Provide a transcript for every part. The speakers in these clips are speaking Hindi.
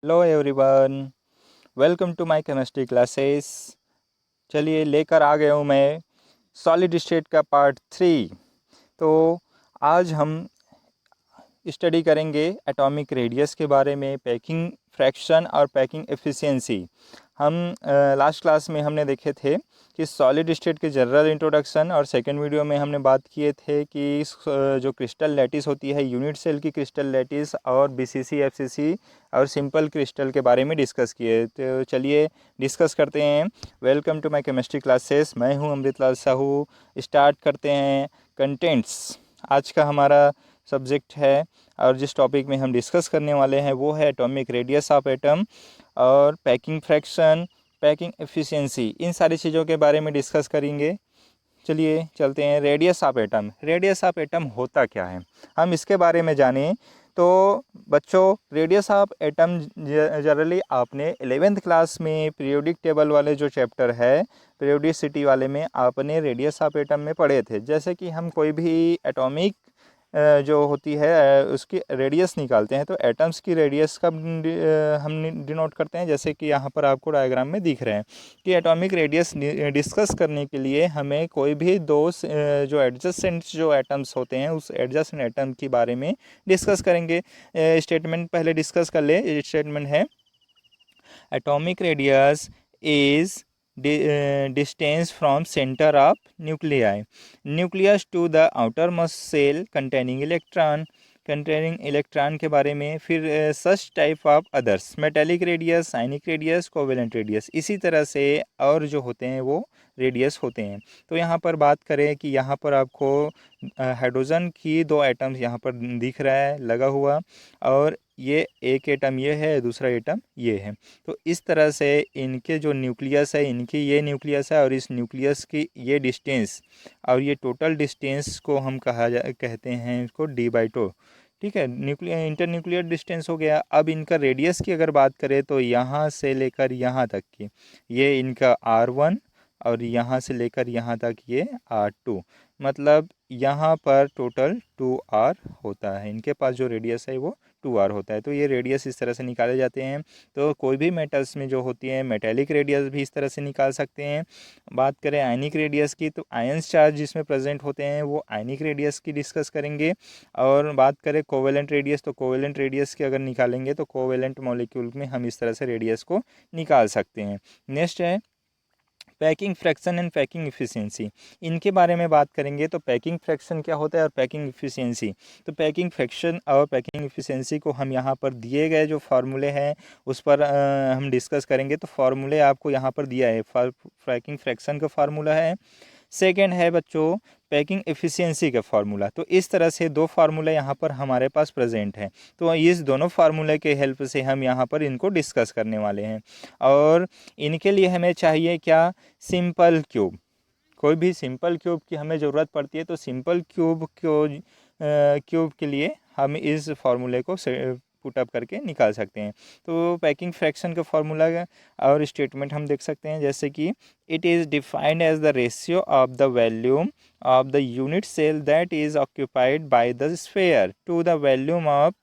Hello everyone, welcome to my chemistry classes. चलिए लेकर आ गया हूँ मैं सॉलिड स्टेट का पार्ट 3। तो आज हम स्टडी करेंगे एटॉमिक रेडियस के बारे में, पैकिंग फ्रैक्शन और पैकिंग एफिशिएंसी। हम लास्ट क्लास में हमने देखे थे कि सॉलिड स्टेट के जनरल इंट्रोडक्शन, और सेकेंड वीडियो में हमने बात किए थे कि जो क्रिस्टल लैटिस होती है, यूनिट सेल की क्रिस्टल लैटिस, और बीसीसी, एफसीसी और सिंपल क्रिस्टल के बारे में डिस्कस किए। तो चलिए डिस्कस करते हैं। Welcome to my chemistry classes. मैं हूं अमृतलाल साहू। स्टार्ट करते हैं कंटेंट्स। आज का हमारा सब्जेक्ट है और जिस टॉपिक में हम डिस्कस करने वाले हैं वो है एटॉमिक रेडियस ऑफ एटम और पैकिंग फ्रैक्शन, पैकिंग एफिशिएंसी। इन सारी चीज़ों के बारे में डिस्कस करेंगे। चलिए चलते हैं। Radius of atom. Radius of atom होता क्या है, हम इसके बारे में जानें। तो बच्चों, रेडियस ऑफ एटम जनरली आपने 11th क्लास में पीरियोडिक टेबल वाले जो चैप्टर है, पीरियोडिसिटी वाले में आपने रेडियस ऑफ एटम में पढ़े थे। जैसे कि हम कोई भी एटॉमिक जो होती है उसकी रेडियस निकालते हैं, तो एटम्स की रेडियस का हम डिनोट करते हैं। जैसे कि यहाँ पर आपको डायग्राम में दिख रहे हैं कि एटॉमिक रेडियस डिस्कस करने के लिए हमें कोई भी दो जो एडजेसेंट जो एटम्स होते हैं उस एडजेसेंट एटम के बारे में डिस्कस करेंगे। स्टेटमेंट पहले डिस्कस कर ले। स्टेटमेंट है atomic radius is distance from center of nucleus to the outermost cell containing electron के बारे में। फिर such type of others, metallic radius, ionic radius, covalent radius, इसी तरह से और जो होते हैं वो रेडियस होते हैं। तो यहाँ पर बात करें कि यहाँ पर आपको हाइड्रोजन की दो एटम्स यहाँ पर दिख रहा है लगा हुआ, और ये एक एटम ये है, दूसरा एटम ये है। तो इस तरह से इनके जो न्यूक्लियस है, इनकी ये न्यूक्लियस है और इस न्यूक्लियस की ये डिस्टेंस, और ये टोटल डिस्टेंस को हम कहते हैं इसको d/2। ठीक है, न्यूक्लियर इंटर न्यूक्लियर डिस्टेंस हो गया। अब इनका रेडियस की अगर बात करें तो यहाँ से लेकर यहाँ तक की ये इनका r1, और यहाँ से लेकर यहाँ तक ये r2, मतलब यहाँ पर टोटल 2r होता है। इनके पास जो रेडियस है वो 2r होता है। तो ये रेडियस इस तरह से निकाले जाते हैं। तो कोई भी मेटल्स में जो होती है मेटेलिक रेडियस भी इस तरह से निकाल सकते हैं। बात करें आयनिक रेडियस की, तो आयंस चार्ज जिसमें प्रेजेंट होते हैं वो आयनिक रेडियस की डिस्कस करेंगे। और बात करें कोवेलेंट रेडियस, तो कोवेलेंट रेडियस की अगर निकालेंगे तो कोवेलेंट मॉलिक्यूल में हम इस तरह से रेडियस को निकाल सकते हैं। नेक्स्ट है packing fraction and packing efficiency. इनके बारे में बात करेंगे। तो पैकिंग फ्रैक्शन क्या होता है और पैकिंग इफिशिएंसी। तो पैकिंग फ्रैक्शन और पैकिंग इफिशिएंसी को हम यहाँ पर दिए गए जो फार्मूले हैं उस पर हम डिस्कस करेंगे। तो फार्मूले आपको यहाँ पर दिया है। पैकिंग फ्रैक्शन का फार्मूला है, सेकेंड है बच्चों पैकिंग एफिशिएंसी का फार्मूला। तो इस तरह से दो फार्मूला यहाँ पर हमारे पास प्रेजेंट हैं। तो इस दोनों फार्मूले के हेल्प से हम यहाँ पर इनको डिस्कस करने वाले हैं। और इनके लिए हमें चाहिए क्या, सिंपल क्यूब। कोई भी सिंपल क्यूब की हमें ज़रूरत पड़ती है। तो सिंपल क्यूब के लिए हम इस फार्मूले को पुटअप करके निकाल सकते हैं। तो पैकिंग फ्रैक्शन का फार्मूला और स्टेटमेंट हम देख सकते हैं। जैसे कि it is defined as the ratio of the volume of the unit cell that is occupied by the sphere to the volume of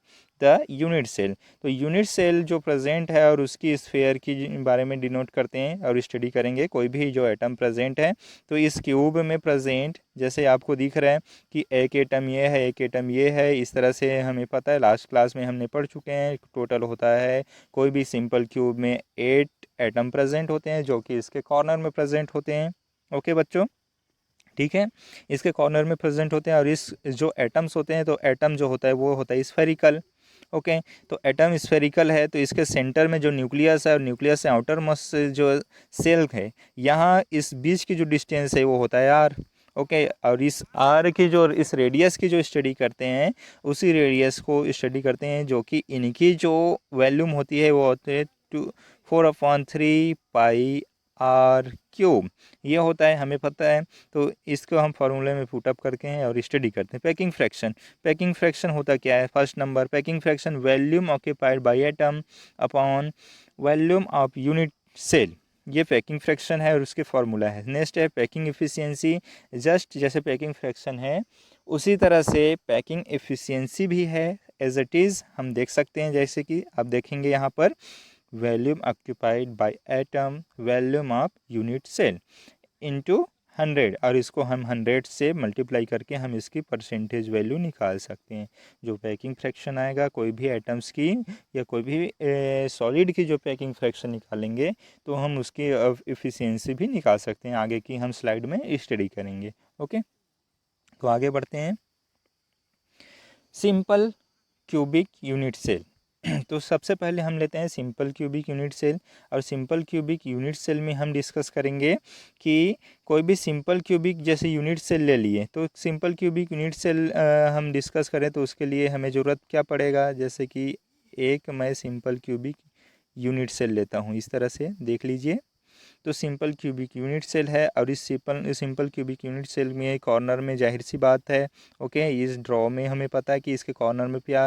the unit cell. तो यूनिट सेल जो प्रेजेंट है और उसकी स्फेयर की बारे में डिनोट करते हैं और स्टडी करेंगे। कोई भी जो एटम प्रेजेंट है तो इस क्यूब में प्रेजेंट, जैसे आपको दिख रहा है कि एक एटम ये है, एक एटम ये है, इस तरह से हमें पता है, लास्ट क्लास में हमने पढ़ चुके हैं। टोटल होता है कोई भी सिंपल क्यूब में 8 एटम प्रेजेंट होते हैं जो कि इसके कॉर्नर में प्रेजेंट होते हैं। ओके बच्चों, ठीक है, इसके कॉर्नर में प्रेजेंट होते हैं। और इस जो एटम्स होते हैं, तो एटम जो होता है वो होता है स्फेरिकल। ओके, तो एटम स्फेरिकल है तो इसके सेंटर में जो न्यूक्लियस है और न्यूक्लियस से आउटर मोस्ट जो सेल है, यहाँ इस बीच की जो डिस्टेंस है वो होता है आर। ओके, और इस आर की जो इस रेडियस की जो स्टडी करते हैं उसी रेडियस को स्टडी करते हैं, जो कि इनकी जो वॉल्यूम होती है वो होती है 4/3 पाई r³ ये होता है, हमें पता है। तो इसको हम फार्मूले में पुटअप करके हैं और स्टडी करते हैं। पैकिंग फ्रैक्शन, पैकिंग फ्रैक्शन होता क्या है। First number, packing fraction volume occupied by atom upon volume of unit cell, ये पैकिंग फ्रैक्शन है और उसके फार्मूला है। नेक्स्ट है पैकिंग एफिशिएंसी। जस्ट जैसे पैकिंग फ्रैक्शन है उसी तरह से पैकिंग एफिशिएंसी भी है। एज इट इज़ हम देख सकते हैं। जैसे कि आप देखेंगे यहाँ पर volume occupied by atom, volume of unit cell into 100, और इसको हम 100 से मल्टीप्लाई करके हम इसकी परसेंटेज वैल्यू निकाल सकते हैं। जो पैकिंग फ्रैक्शन आएगा कोई भी एटम्स की या कोई भी सॉलिड की जो पैकिंग फ्रैक्शन निकालेंगे तो हम उसकी एफिशिएंसी भी निकाल सकते हैं। आगे की हम स्लाइड में स्टडी करेंगे। ओके, तो आगे बढ़ते हैं। Simple cubic unit cell. तो सबसे पहले हम लेते हैं सिंपल क्यूबिक यूनिट सेल, और सिंपल क्यूबिक यूनिट सेल में हम डिस्कस करेंगे कि कोई भी सिंपल क्यूबिक जैसे यूनिट सेल ले लिए, तो सिंपल क्यूबिक यूनिट सेल हम डिस्कस करें तो उसके लिए हमें ज़रूरत क्या पड़ेगा। जैसे कि एक मैं सिंपल क्यूबिक यूनिट सेल लेता हूँ, इस तरह से देख लीजिए। तो सिंपल क्यूबिक यूनिट सेल है, और इस सिंपल क्यूबिक यूनिट सेल में कॉर्नर में जाहिर सी बात है, ओके, इस ड्रॉ में हमें पता है कि इसके कॉर्नर में क्या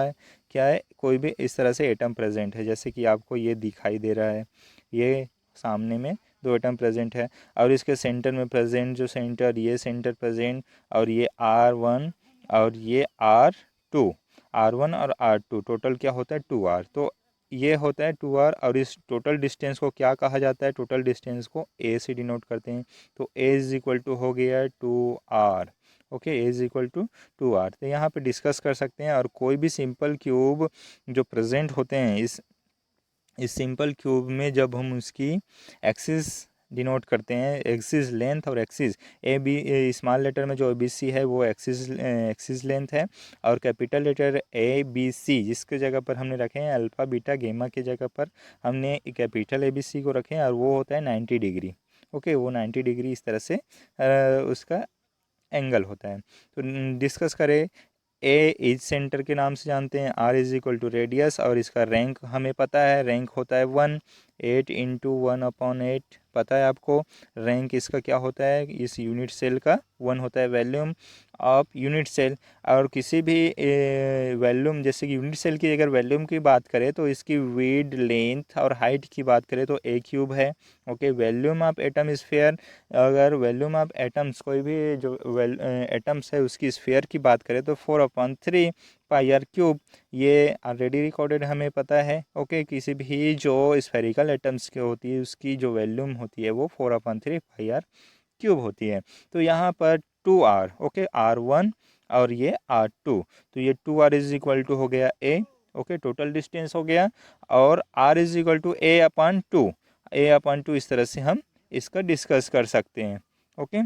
है, कोई भी इस तरह से एटम प्रेजेंट है। जैसे कि आपको ये दिखाई दे रहा है, ये सामने में 2 एटम प्रेजेंट है, और इसके सेंटर में प्रेजेंट जो सेंटर, ये सेंटर प्रेजेंट, और ये R1 और ये R2, R1 और R2 टोटल क्या होता है 2R। तो ये होता है 2R, और इस टोटल डिस्टेंस को क्या कहा जाता है, टोटल डिस्टेंस को A से डिनोट करते हैं। तो A इज इक्वल टू हो गया 2R। Okay, A is equal to 2R। तो यहाँ पे डिस्कस कर सकते हैं। और कोई भी सिंपल क्यूब जो प्रेजेंट होते हैं इस सिंपल क्यूब में, जब हम उसकी एक्सिस डिनोट करते हैं, एक्सिस लेंथ और एक्सिस स्मॉल लेटर में जो ABC है वो एक्सिस लेंथ है, और कैपिटल लेटर ABC जिसके जगह पर हमने रखे हैं अल्फ़ा बीटा गेमा के जगह पर हमने कैपिटल ABC को रखे हैं, और वो होता है 90 डिग्री। ओके, वो 90 डिग्री इस तरह से उसका एंगल होता है। तो डिस्कस करें, ए एज सेंटर के नाम से जानते हैं, R is equal to radius, और इसका रैंक हमें पता है, रैंक होता है 1, 8 इंटू 1/8 पता है आपको। रैंक इसका क्या होता है, इस यूनिट सेल का 1 होता है वॉल्यूम ऑफ यूनिट सेल। और किसी भी वॉल्यूम, जैसे कि यूनिट सेल की अगर वॉल्यूम की बात करें तो इसकी विड्थ, लेंथ और हाइट की बात करें तो A क्यूब है। Okay, volume of atom sphere, अगर वॉल्यूम ऑफ एटम्स कोई भी जो एटम्स है उसकी स्फीयर की बात करें तो 4/3 पाई आर क्यूब, ये ऑलरेडी रिकॉर्डेड हमें पता है। ओके, किसी भी जो स्फेरिकल एटम्स की होती है उसकी जो वॉल्यूम होती है वो 4/3 पाई आर क्यूब होती है। तो यहाँ पर 2R, ओके, R1 और ये R2, तो ये 2R इज इक्वल टू हो गया A। ओके, टोटल डिस्टेंस हो गया, और R is equal to A/2 इस तरह से हम इसका डिस्कस कर सकते हैं। ओके,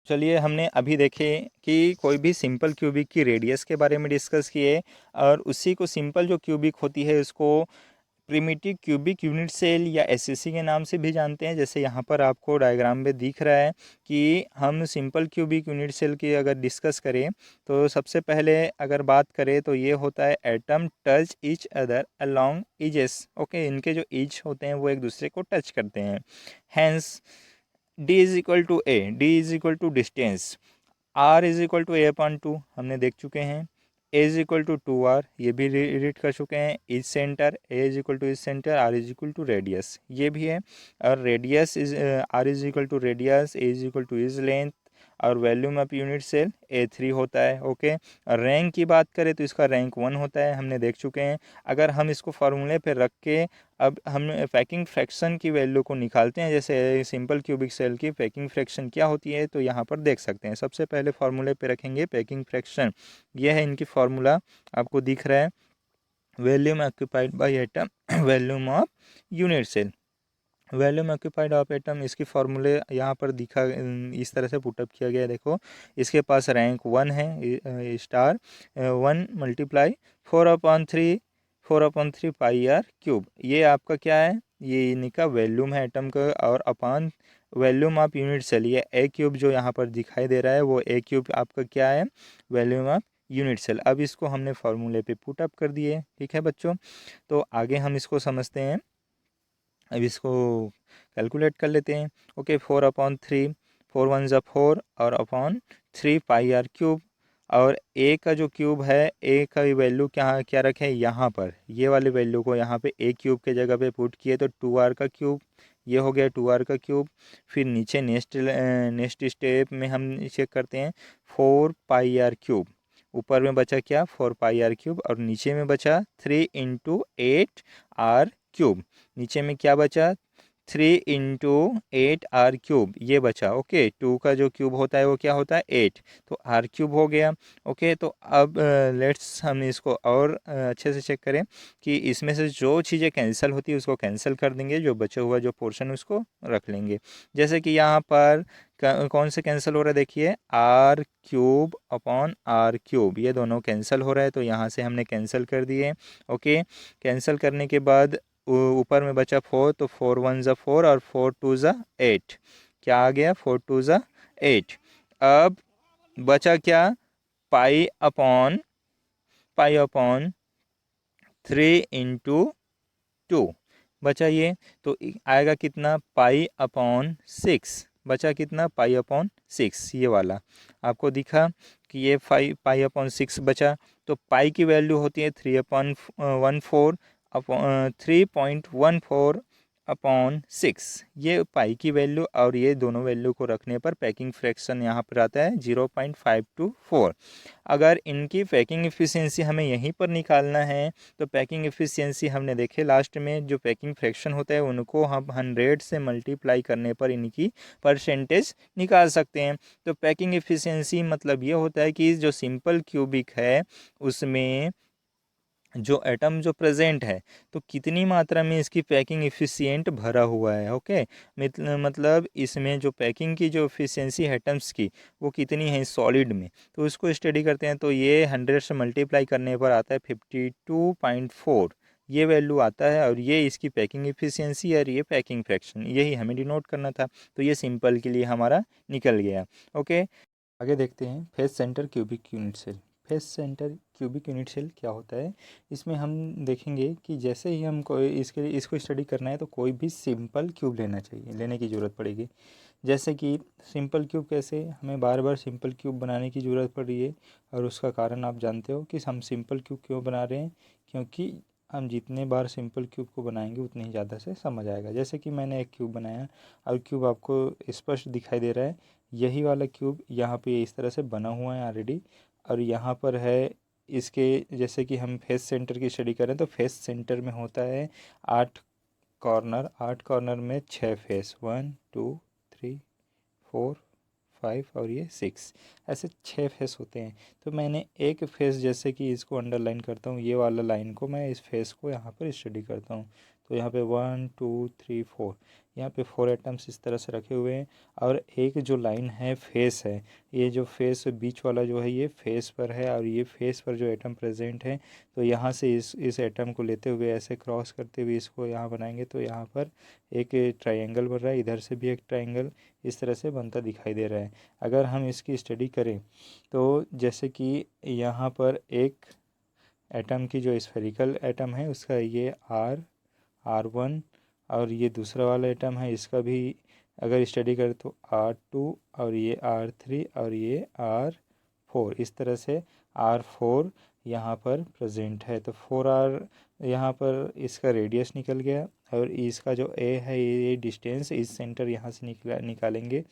चलिए हमने अभी देखे कि कोई भी सिंपल क्यूबिक की रेडियस के बारे में डिस्कस किए, और उसी को सिंपल जो क्यूबिक होती है उसको प्रिमिटिव क्यूबिक यूनिट सेल या SCC के नाम से भी जानते हैं। जैसे यहाँ पर आपको डायग्राम में दिख रहा है कि हम सिंपल क्यूबिक यूनिट सेल की अगर डिस्कस करें तो सबसे पहले अगर बात करें तो ये होता है atom touch each other along edges. Okay, इनके जो ईज होते हैं वो एक दूसरे को टच करते हैं। Hence D is equal to A, D is equal to distance, R is equal to A/2 हमने देख चुके हैं। A is equal to 2R, ये भी रीड कर चुके हैं। Is centre, A is equal to is centre, R is equal to radius, ये भी है। और radius is R is equal to radius, A is equal to is length, और volume of unit cell A3 होता है। ओके, और रैंक की बात करें तो इसका रैंक 1 होता है, हमने देख चुके हैं। अगर हम इसको फार्मूले पे रख के अब हम पैकिंग फ्रैक्शन की वैल्यू को निकालते हैं, जैसे सिंपल क्यूबिक सेल की पैकिंग फ्रैक्शन क्या होती है, तो यहाँ पर देख सकते हैं। सबसे पहले फार्मूले पे रखेंगे पैकिंग फ्रैक्शन, यह है इनकी फार्मूला, आपको दिख रहा है, volume occupied by atom volume of unit cell, volume occupied of atom, इसकी फार्मूले यहाँ पर दिखा इस तरह से पुटअप किया गया है। देखो, इसके पास रैंक 1 है, star 1 multiply 4/3 pi R cube, ये आपका क्या है, ये इनका वॉल्यूम है एटम का, और upon volume of unit cell, ये A क्यूब जो यहाँ पर दिखाई दे रहा है वो A क्यूब आपका क्या है, वॉल्यूम ऑफ यूनिट सेल। अब इसको हमने फार्मूले पे पुटअप कर दिए। ठीक है बच्चों, तो आगे हम इसको समझते हैं। अब इसको कैलकुलेट कर लेते हैं। ओके, 4/3, 4 1 ज़ा 4 और अपॉन 3 पाई आर क्यूब, और A का जो क्यूब है, A का वैल्यू क्या क्या रखें यहाँ पर, ये वाले वैल्यू को यहाँ पे A क्यूब के जगह पे पुट किए तो 2R का क्यूब, ये हो गया 2R का क्यूब। फिर नीचे नेक्स्ट स्टेप में हम चेक करते हैं 4 पाई आर क्यूब। ऊपर में बचा क्या 4 पाई r³ और नीचे में बचा 3 × 8 r³। नीचे में क्या बचा 3 × 8 r³ ये बचा। ओके, 2 का जो क्यूब होता है वो क्या होता है 8, तो r³ हो गया। ओके, तो अब लेट्स हम इसको और अच्छे से चेक करें कि इसमें से जो चीज़ें कैंसिल होती है उसको कैंसिल कर देंगे, जो बचा हुआ जो पोर्शन उसको रख लेंगे। जैसे कि यहाँ पर कौन से कैंसिल हो रहा है, देखिए r³ अपॉन r³ ये दोनों कैंसिल हो रहा है, तो यहाँ से हमने कैंसिल कर दिए। ओके, कैंसिल करने के बाद ऊपर में बचा 4, तो 4 1 = 4 और 4 2 = 8। क्या आ गया 4 2 = 8। अब बचा क्या पाई अपॉन 3 × 2 बचा ये, तो आएगा कितना पाई/6। बचा कितना पाई/6, ये वाला आपको दिखा कि ये पाई/6 बचा। तो पाई की वैल्यू होती है 3.14/6, ये पाई की वैल्यू। और ये दोनों वैल्यू को रखने पर पैकिंग फ्रैक्शन यहाँ पर आता है 0.524। अगर इनकी पैकिंग एफिशिएंसी हमें यहीं पर निकालना है तो पैकिंग एफिशिएंसी हमने देखे लास्ट में, जो पैकिंग फ्रैक्शन होता है उनको हम 100 से मल्टीप्लाई करने पर इनकी परसेंटेज निकाल सकते हैं। तो पैकिंग एफिशिएंसी मतलब ये होता है कि जो सिंपल क्यूबिक है उसमें जो एटम जो प्रेजेंट है तो कितनी मात्रा में इसकी पैकिंग एफिशिएंट भरा हुआ है। ओके, मतलब इसमें जो पैकिंग की जो एफिशिएंसी है एटम्स की वो कितनी है सॉलिड में, तो उसको स्टडी करते हैं। तो ये 100 से मल्टीप्लाई करने पर आता है 52.4, ये वैल्यू आता है। और ये इसकी पैकिंग एफिशिएंसी और ये पैकिंग फ्रैक्शन, यही हमें डिनोट करना था। तो ये सिंपल के लिए हमारा निकल गया। ओके, आगे देखते हैं face centre cubic unit cell. Face centre cubic unit cell क्या होता है, इसमें हम देखेंगे कि जैसे ही हमको इसको स्टडी करना है तो कोई भी सिंपल क्यूब लेने की ज़रूरत पड़ेगी। जैसे कि सिंपल क्यूब कैसे, हमें बार बार सिंपल क्यूब बनाने की ज़रूरत पड़ रही है। और उसका कारण आप जानते हो कि हम सिंपल क्यूब क्यों बना रहे हैं, क्योंकि हम जितने बार सिंपल क्यूब को बनाएंगे उतनी ही ज़्यादा से समझ आएगा। जैसे कि मैंने एक क्यूब बनाया और क्यूब आपको स्पष्ट दिखाई दे रहा है, यही वाला क्यूब यहाँ पे इस तरह से बना हुआ है ऑलरेडी। और यहाँ पर है इसके, जैसे कि हम फेस सेंटर की स्टडी करें तो फेस सेंटर में होता है 8 कॉर्नर, 8 कॉर्नर में 6 फेस, 1 2 3 4 5 और ये 6, ऐसे 6 फेस होते हैं। तो मैंने एक फेस, जैसे कि इसको अंडरलाइन करता हूँ, ये वाला लाइन को मैं इस फेस को यहाँ पर स्टडी करता हूँ। तो यहाँ पे 1 2 3 4, यहाँ पे 4 एटम्स इस तरह से रखे हुए हैं। और एक जो लाइन है फेस है, ये जो फेस बीच वाला जो है ये फेस पर है, और ये फेस पर जो एटम प्रेजेंट है तो यहाँ से इस एटम को लेते हुए ऐसे क्रॉस करते हुए इसको यहाँ बनाएंगे तो यहाँ पर एक ट्रायंगल बन रहा है, इधर से भी एक ट्रायंगल इस तरह से बनता दिखाई दे रहा है। अगर हम इसकी स्टडी करें तो जैसे कि यहाँ पर एक एटम की जो स्फेरिकल एटम है उसका ये R1, और ये दूसरा वाला एटम है इसका भी अगर स्टडी करें तो R2, और ये R3 और ये R4, इस तरह से R4 यहाँ पर प्रेजेंट है। तो 4R यहाँ पर इसका रेडियस निकल गया। और इसका जो A है ये डिस्टेंस इस सेंटर यहाँ से निकालेंगे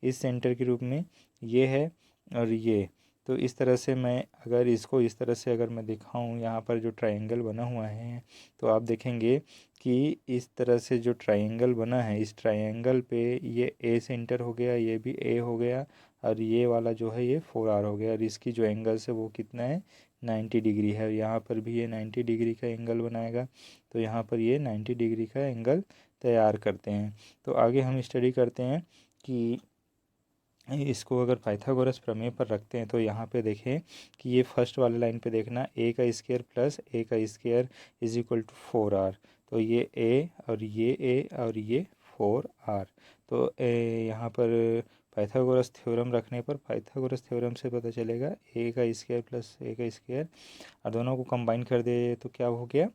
इस सेंटर के रूप में ये है। और ये तो इस तरह से मैं अगर इसको इस तरह से अगर मैं दिखाऊं, यहाँ पर जो ट्रायंगल बना हुआ है तो आप देखेंगे कि इस तरह से जो ट्रायंगल बना है इस ट्रायंगल पे ये A सेंटर हो गया, ये भी A हो गया, और ये वाला जो है ये 4R हो गया। और इसकी जो एंगल्स है वो कितना है 90 डिग्री है। और यहाँ पर भी ये 90 डिग्री का एंगल बनाएगा, तो यहाँ पर ये 90 डिग्री का एंगल तैयार करते हैं। तो आगे हम स्टडी करते हैं कि इसको अगर पाइथागोरस प्रमेय पर रखते हैं तो यहाँ पे देखें कि ये फर्स्ट वाले लाइन पे देखना A² plus A² is equal to 4R। तो ये A और ये 4R। तो यहाँ पर पाइथागोरस थ्योरम रखने पर पाइथागोरस थ्योरम से पता चलेगा A² प्लस A² और दोनों को कंबाइन कर दे तो क्या हो गया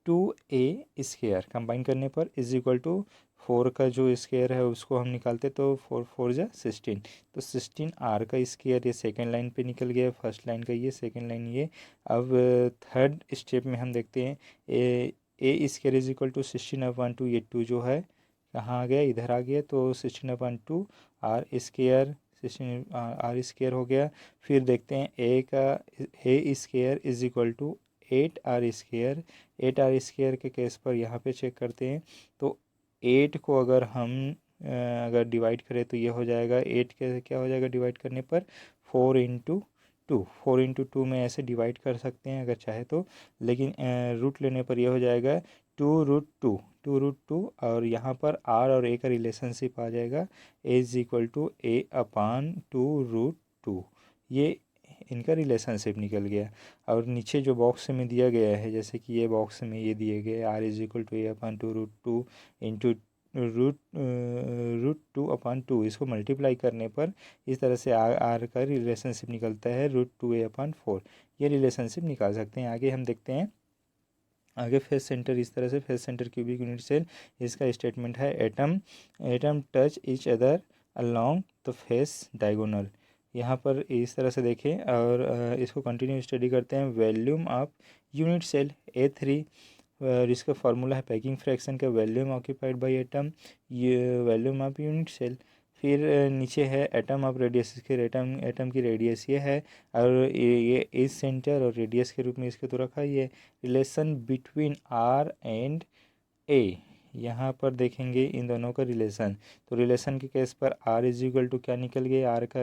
2A² कंबाइन करने पर इज इक्वल टू 4 का जो स्क्वायर है उसको हम निकालते तो 4 4 जा 16, तो 16R का स्क्वायर ये सेकेंड लाइन पे निकल गया, फर्स्ट लाइन का ये, सेकेंड लाइन ये। अब थर्ड स्टेप में हम देखते हैं A² इज इक्वल टू 16/2, ये 2 जो है कहाँ आ गया इधर आ गया, तो 16/2 R² 16 आर स्क्वायर हो गया। फिर देखते हैं A square is equal to 8 R square. 8 R square के केस पर यहाँ पे चेक करते हैं, तो 8 को अगर हम अगर डिवाइड करें तो ये हो जाएगा 8 के क्या हो जाएगा डिवाइड करने पर 4 इंटू 2। 4 इंटू 2 में ऐसे डिवाइड कर सकते हैं अगर चाहे तो, लेकिन रूट लेने पर यह हो जाएगा 2√2। 2√2 और यहाँ पर आर और ए का रिलेशनशिप आ जाएगा ए is equal to A upon 2√2। ये इनका रिलेशनशिप निकल गया। और नीचे जो बॉक्स में दिया गया है, जैसे कि ये बॉक्स में ये दिए गए R is equal to A upon 2√2 into √2/2, इसको मल्टीप्लाई करने पर इस तरह से आर का रिलेशनशिप निकलता है √2a/4। ये रिलेशनशिप निकाल सकते हैं। आगे हम देखते हैं, आगे फेस सेंटर इस तरह से, face centre cubic unit cell, इसका स्टेटमेंट है atom touch each other along the face diagonal. यहाँ पर इस तरह से देखें और इसको कंटिन्यू स्टडी करते हैं। Volume of unit cell A3 और इसका फार्मूला है पैकिंग फ्रैक्शन का वॉल्यूम ऑक्यूपाइड बाय एटम, ये वॉल्यूम ऑफ यूनिट सेल। फिर नीचे है एटम ऑफ रेडियस, इसके एटम की रेडियस ये है और ये इस सेंटर और रेडियस के रूप में इसके तो रखा ही है। रिलेशन बिटवीन आर एंड ए, यहाँ पर देखेंगे इन दोनों का रिलेशन, तो रिलेशन के केस पर आर इज इक्वल टू क्या निकल गया, आर का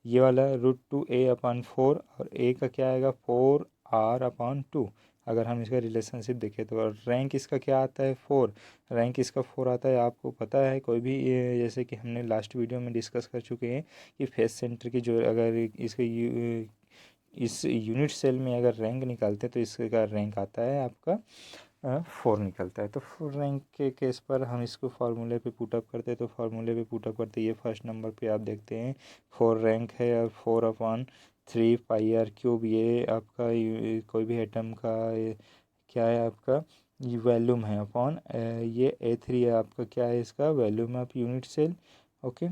ये वाला √2a/4 और ए का क्या आएगा 4r/2। अगर हम इसका रिलेशनशिप देखें तो रैंक इसका क्या आता है 4, रैंक इसका 4 आता है। आपको पता है कोई भी जैसे कि हमने लास्ट वीडियो में डिस्कस कर चुके हैं कि फेस सेंटर की जो अगर इसके इस यूनिट सेल में अगर रैंक निकालते हैं तो इसका रैंक आता है आपका 4 निकलता है। तो 4 रैंक के केस पर हम इसको फार्मूले पे पुटअप करते हैं, तो फार्मूले पे पुटअप करते ये फर्स्ट नंबर पे आप देखते हैं 4 रैंक है और 4/3 πr³। ये आपका कोई भी एटम का क्या है आपका ये वॉल्यूम है अपॉन ये A3 है आपका क्या है इसका volume of unit cell. Okay,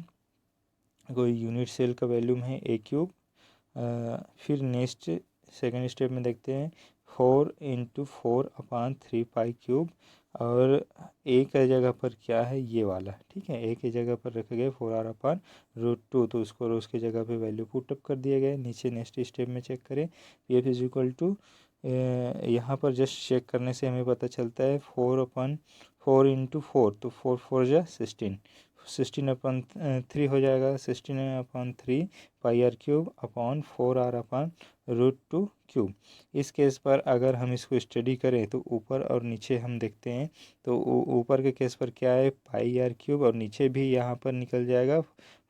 कोई यूनिट सेल का वॉल्यूम है A³। फिर नेक्स्ट सेकेंड स्टेप में देखते हैं 4 × 4/3 π³ और ए की जगह पर क्या है ये वाला, ठीक है, ए की जगह पर रखे गए 4r/√2, तो उसको उसके जगह पे वैल्यू पुटअप कर दिए गए। नीचे नेक्स्ट स्टेप में चेक करें F इज इक्वल टू, यहाँ पर जस्ट चेक करने से हमें पता चलता है 4/4 तो 4×4 = 16 हो जाएगा 16/3 πr³/4r/√2³। इस केस पर अगर हम इसको स्टडी करें तो ऊपर और नीचे हम देखते हैं, तो ऊपर के केस पर क्या है πr³ और नीचे भी यहाँ पर निकल जाएगा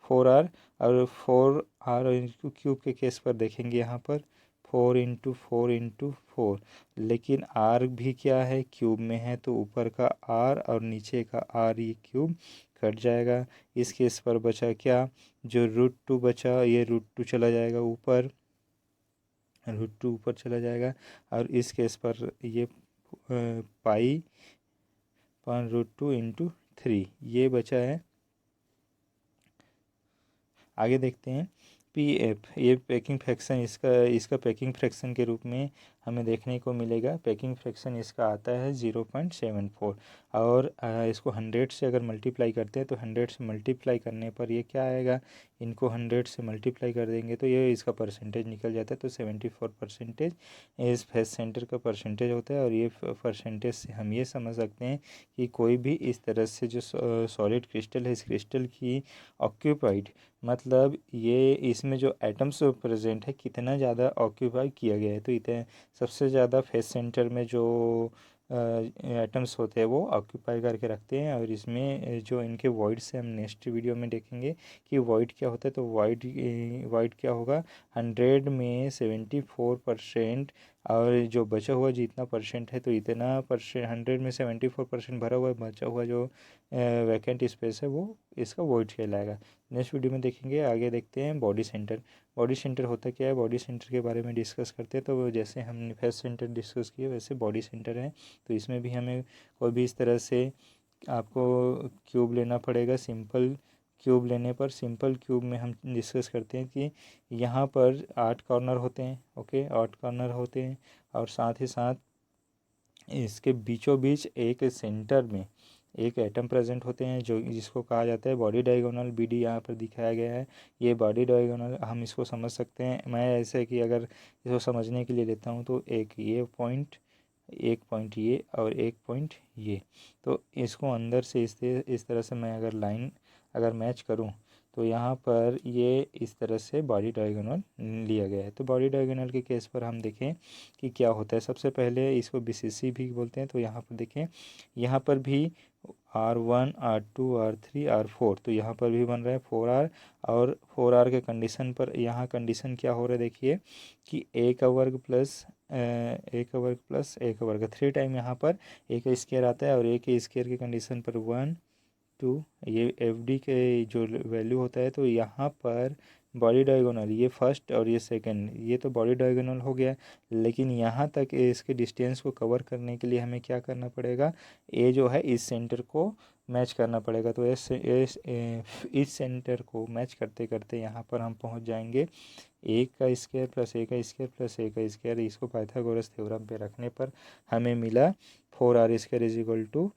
4r, और 4r³ के केस पर देखेंगे यहाँ पर 4 × 4 × 4, लेकिन r भी क्या है क्यूब में है, तो ऊपर का r और नीचे का r ये क्यूब कट जाएगा। इस केस पर बचा क्या, जो √2 बचा ये √2 चला जाएगा ऊपर, √2 ऊपर चला जाएगा। और इस केस पर ये π/√2 × 3 ये बचा है। आगे देखते हैं PF, ये पैकिंग फ्रैक्शन इसका पैकिंग फ्रैक्शन के रूप में हमें देखने को मिलेगा। पैकिंग फ्रैक्शन इसका आता है 0.74 और इसको 100 से अगर मल्टीप्लाई करते हैं तो 100 से मल्टीप्लाई करने पर ये क्या आएगा, इनको 100 से मल्टीप्लाई कर देंगे तो ये इसका परसेंटेज निकल जाता है। तो 74% इस फेस सेंटर का परसेंटेज होता है और ये परसेंटेज से हम ये समझ सकते हैं कि कोई भी इस तरह से जो सॉलिड क्रिस्टल है इस क्रिस्टल की ऑक्यूपाइड, मतलब ये इसमें जो एटम्स प्रेजेंट है कितना ज़्यादा ऑक्यूपाई किया गया है, तो इतने सबसे ज़्यादा फेस सेंटर में जो एटम्स होते हैं वो ऑक्यूपाई करके रखते हैं। और इसमें जो इनके वॉइड से हम नेक्स्ट वीडियो में देखेंगे कि वॉइड क्या होता है, तो वॉइड क्या होगा 100 में 74% और जो बचा हुआ जितना परसेंट है तो इतना परसेंट 100 में 74% भरा हुआ बचा हुआ जो वैकेंट स्पेस है वो इसका वॉइड कहलाएगा। नेक्स्ट वीडियो में देखेंगे। आगे देखते हैं बॉडी सेंटर। बॉडी सेंटर होता क्या है, बॉडी सेंटर के बारे में डिस्कस करते हैं। तो जैसे हमने फेस सेंटर डिस्कस किया वैसे बॉडी सेंटर है, तो इसमें भी हमें कोई भी इस तरह से आपको क्यूब लेना पड़ेगा। सिंपल क्यूब लेने पर सिंपल क्यूब में हम डिस्कस करते हैं कि यहाँ पर 8 कॉर्नर होते हैं। ओके, 8 कॉर्नर होते हैं और साथ ही साथ इसके बीचों बीच एक सेंटर में एक एटम प्रेजेंट होते हैं जो जिसको कहा जाता है बॉडी डायगोनल। BD यहाँ पर दिखाया गया है, ये बॉडी डायगोनल हम इसको समझ सकते हैं। मैं ऐसे कि अगर इसको समझने के लिए लेता हूँ तो एक ये पॉइंट, एक पॉइंट ये और एक पॉइंट ये, तो इसको अंदर से इस तरह से मैं अगर लाइन अगर मैच करूँ तो यहाँ पर ये इस तरह से बॉडी डायगोनल लिया गया है। तो बॉडी डायगोनल के केस पर हम देखें कि क्या होता है। सबसे पहले इसको BCC भी बोलते हैं। तो यहाँ पर देखें, यहाँ पर भी R1 R2 R3 R4, तो यहाँ पर भी बन रहा है 4R। और 4R के कंडीशन पर यहाँ कंडीशन क्या हो रहा है देखिए कि ए का वर्ग प्लस ए का वर्ग प्लस ए का वर्ग, 3 टाइम यहाँ पर ए का स्क्वायर आता है। और ए के स्क्वायर की कंडीशन पर 1 2, ये FD के जो वैल्यू होता है। तो यहाँ पर बॉडी डायगोनल ये फर्स्ट और ये सेकंड, ये तो बॉडी डायगोनल हो गया। लेकिन यहाँ तक इसके डिस्टेंस को कवर करने के लिए हमें क्या करना पड़ेगा, ए जो है इस सेंटर को मैच करना पड़ेगा। तो इस सेंटर को मैच करते करते यहाँ पर हम पहुँच जाएंगे ए का स्क्वायर प्लस ए का स्क्वायर प्लस ए का स्क्वायर। इसको पाइथागोरस थ्योरम पे रखने पर हमें मिला 4R square is equal to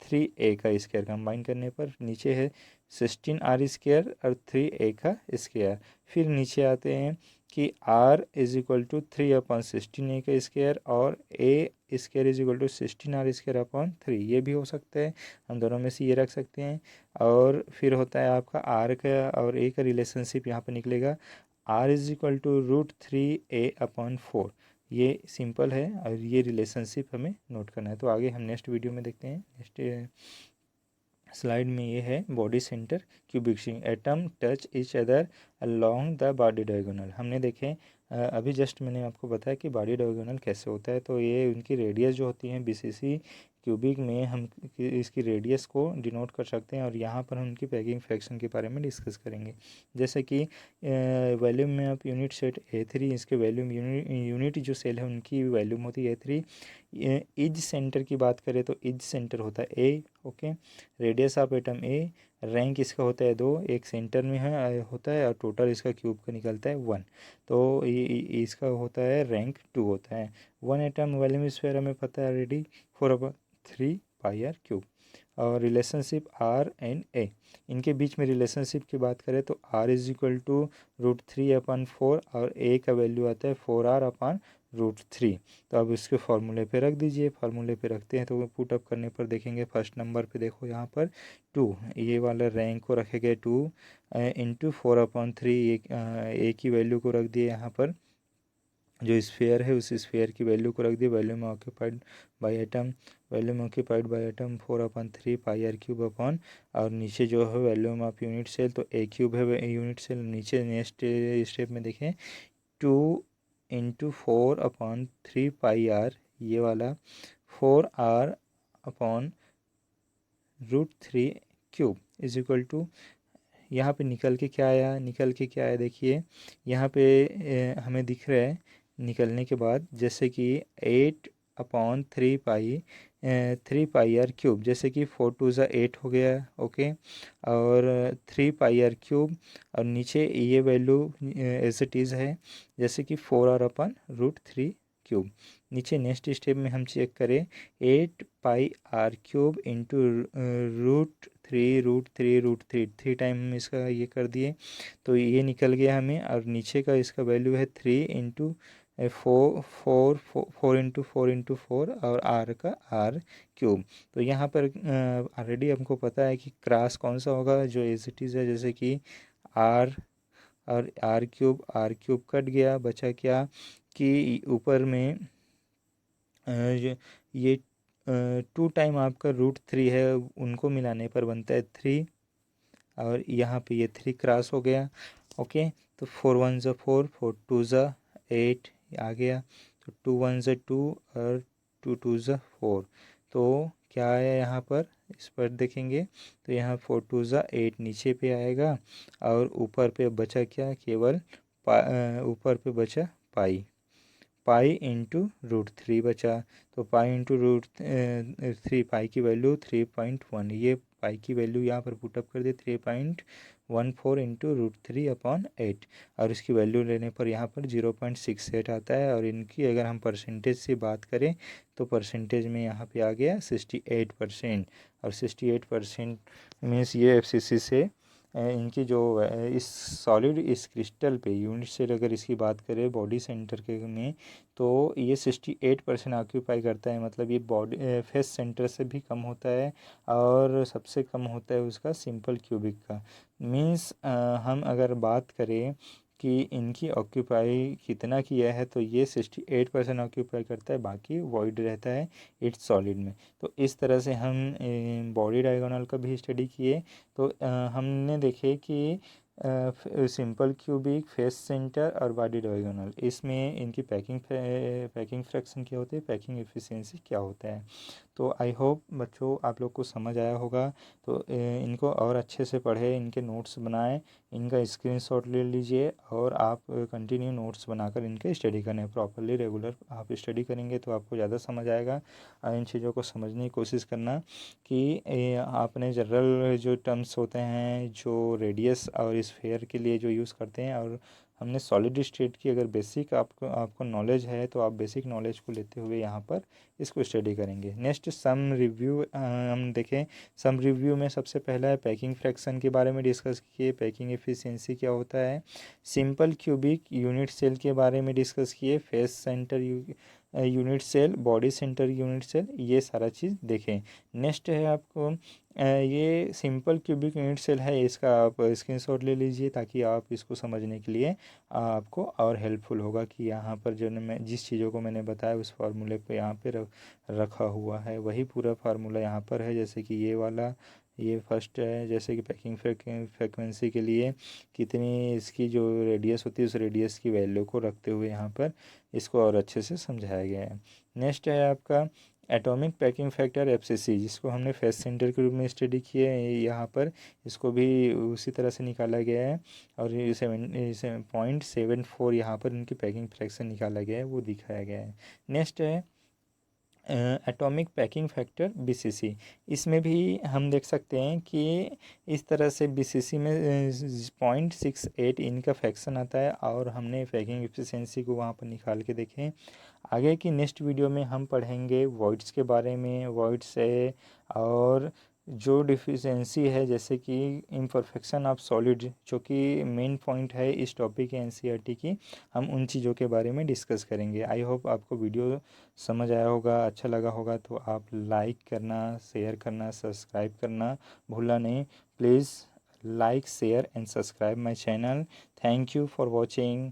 3A का स्क्वायर। कंबाइन करने पर नीचे है 16R स्क्वायर और 3A का स्क्वायर। फिर नीचे आते हैं कि R is equal to 3/16A का स्क्वायर और A square is equal to 16R square upon 3, ये भी हो सकता है। हम दोनों में से ये रख सकते हैं। और फिर होता है आपका R का और A का रिलेशनशिप यहाँ पर निकलेगा, R is equal to √3A/4। ये सिंपल है और ये रिलेशनशिप हमें नोट करना है। तो आगे हम नेक्स्ट वीडियो में देखते हैं। नेक्स्ट स्लाइड में ये है body centre cubic ring, atom touch each other along the body diagonal. हमने देखें अभी जस्ट मैंने आपको बताया कि बॉडी डायगोनल कैसे होता है। तो ये उनकी रेडियस जो होती है BCC क्यूबिक में हम इसकी रेडियस को डिनोट कर सकते हैं। और यहाँ पर हम उनकी पैकिंग फ्रैक्शन के बारे में डिस्कस करेंगे। जैसे कि वॉल्यूम में आप यूनिट सेट A3, इसके वॉल्यूम यूनिट जो सेल है उनकी वॉल्यूम होती है A3। इज सेंटर की बात करें तो इज सेंटर होता है A, okay. Radius of atom A, rank इसका होता है 2, एक सेंटर में है होता है और टोटल इसका क्यूब का निकलता है 1। तो इसका होता है रैंक 2 होता है। 1 एटम वॉल्यूम स्फीयर हमें पता है ऑलरेडी 4/3πr³। और रिलेशनशिप R एंड A, इनके बीच में रिलेशनशिप की बात करें तो R इज इक्वल टू √3/4 और A का वैल्यू आता है 4R/√3। तो अब इसके फार्मूले पे रख दीजिए। फार्मूले पे रखते हैं तो पुट अप करने पर देखेंगे फर्स्ट नंबर पे देखो यहाँ पर 2, ये वाला रैंक को रखेंगे 2 इंटू 4/3। A की वैल्यू को रख दिए यहाँ पर, जो स्फीयर है उस स्फीयर की वैल्यू को रख दिए। Volume occupied by atom, volume occupied by atom 4/3πr³ upon, और नीचे जो है वॉल्यूम ऑफ यूनिट सेल, तो A³ है यूनिट सेल। नीचे नेक्स्ट स्टेप में देखें 2 इंटू 4/3πr, ये वाला 4R/√3³ इज इक्वल टू, यहाँ पे निकल के क्या आया, निकल के क्या आया देखिए यहाँ पे हमें दिख रहा है निकलने के बाद, जैसे कि 8/3πr³, जैसे कि 4×2 = 8 हो गया, ओके। और 3πr³, और नीचे ये वैल्यू एज इट इज़ है जैसे कि 4R/√3³। नीचे नेक्स्ट स्टेप में हम चेक करें 8πr³ इंटू √3 3 टाइम हम इसका ये कर दिए तो ये निकल गया हमें। और नीचे का इसका वैल्यू है 3 इंटू 4 और R का R³। तो यहाँ पर ऑलरेडी हमको पता है कि क्रॉस कौन सा होगा, जो एज इट इज़ है, जैसे कि R और R³ कट गया, बचा क्या कि ऊपर में ये 2 टाइम आपका √3 है, उनको मिलाने पर बनता है 3, और यहाँ पे ये 3 क्रॉस हो गया, ओके। तो 4 1 4, 4 2 8 आ गया, तो 2 1 2 और 2 2 4। तो क्या आया यहाँ पर, इस पर देखेंगे तो यहाँ 4 2 8 नीचे पे आएगा, और ऊपर पे बचा क्या, केवल ऊपर पे बचा पाई इंटू √3 बचा। तो पाई इंटू √3, पाई की वैल्यू 3.1, ये पाई की वैल्यू यहाँ पर पुटअप कर दे 3.14 इंटू √3/8 और इसकी वैल्यू लेने पर यहाँ पर 0.68 आता है। और इनकी अगर हम परसेंटेज से बात करें तो परसेंटेज में यहाँ पे आ गया 68%। और 68% मीन्स ये FCC से इनकी जो इस सॉलिड इस क्रिस्टल पे यूनिट सेल अगर इसकी बात करें बॉडी सेंटर के में तो ये 68% ऑक्यूपाई करता है। मतलब ये बॉडी फेस सेंटर से भी कम होता है और सबसे कम होता है उसका सिंपल क्यूबिक का। मीन्स हम अगर बात करें कि इनकी ऑक्यूपाई कितना किया है तो ये 68% ऑक्यूपाई करता है, बाकी वॉइड रहता है इट्स सॉलिड में। तो इस तरह से हम बॉडी डायगोनल का भी स्टडी किए। तो हमने देखे कि सिंपल क्यूबिक, फेस सेंटर और बॉडी डायगोनल इसमें इनकी पैकिंग फ्रैक्शन क्या होते हैं, पैकिंग एफिशिएंसी क्या होता है। तो आई होप बच्चों आप लोग को समझ आया होगा। तो इनको और अच्छे से पढ़े, इनके नोट्स बनाएं, इनका स्क्रीनशॉट ले लीजिए और आप कंटिन्यू नोट्स बनाकर इनके स्टडी करें। प्रॉपरली रेगुलर आप स्टडी करेंगे तो आपको ज़्यादा समझ आएगा। इन चीज़ों को समझने की कोशिश करना कि आपने जनरल जो टर्म्स होते हैं जो रेडियस और स्फेयर के लिए जो यूज़ करते हैं, और हमने सॉलिड स्टेट की अगर बेसिक आपको नॉलेज है तो आप बेसिक नॉलेज को लेते हुए यहाँ पर इसको स्टडी करेंगे। नेक्स्ट सम रिव्यू हम देखें। सम रिव्यू में सबसे पहला है पैकिंग फ्रैक्शन के बारे में डिस्कस किए, पैकिंग एफिशिएंसी क्या होता है, सिंपल क्यूबिक यूनिट सेल के बारे में डिस्कस किए, face centre unit cell, body centre unit cell, ये सारा चीज़ देखें। नेक्स्ट है आपको ये सिंपल क्यूबिक यूनिट सेल है, इसका आप स्क्रीनशॉट ले लीजिए ताकि आप इसको समझने के लिए आपको और हेल्पफुल होगा कि यहाँ पर जो मैं जिस चीज़ों को मैंने बताया उस फार्मूले पे यहाँ पे रखा हुआ है वही पूरा फार्मूला यहाँ पर है। जैसे कि ये वाला ये फर्स्ट है, जैसे कि पैकिंग फ्रीक्वेंसी के लिए कितनी इसकी जो रेडियस होती है उस रेडियस की वैल्यू को रखते हुए यहाँ पर इसको और अच्छे से समझाया गया है। नेक्स्ट है आपका एटॉमिक पैकिंग फैक्टर FCC, जिसको हमने फेस सेंटर के रूप में स्टडी किया है। यहाँ पर इसको भी उसी तरह से निकाला गया है और ये 7.74 यहाँ पर इनकी पैकिंग फ्रैक्शन निकाला गया है, वो दिखाया गया है। नेक्स्ट है एटॉमिक पैकिंग फैक्टर BCC। इसमें भी हम देख सकते हैं कि इस तरह से BCC में 0.68 इनका फ्रैक्शन आता है और हमने पैकिंग एफिशिएंसी को वहाँ पर निकाल के देखें। आगे की नेक्स्ट वीडियो में हम पढ़ेंगे वॉइड्स के बारे में, वॉइड्स है और जो डिफिशिएंसी है जैसे कि इम्परफेक्शन ऑफ सॉलिड, जो कि मेन पॉइंट है इस टॉपिक के NCERT की, हम उन चीज़ों के बारे में डिस्कस करेंगे। आई होप आपको वीडियो समझ आया होगा, अच्छा लगा होगा तो आप लाइक करना, शेयर करना, सब्सक्राइब करना भूलना नहीं। Please like, share and subscribe my channel. Thank you for watching.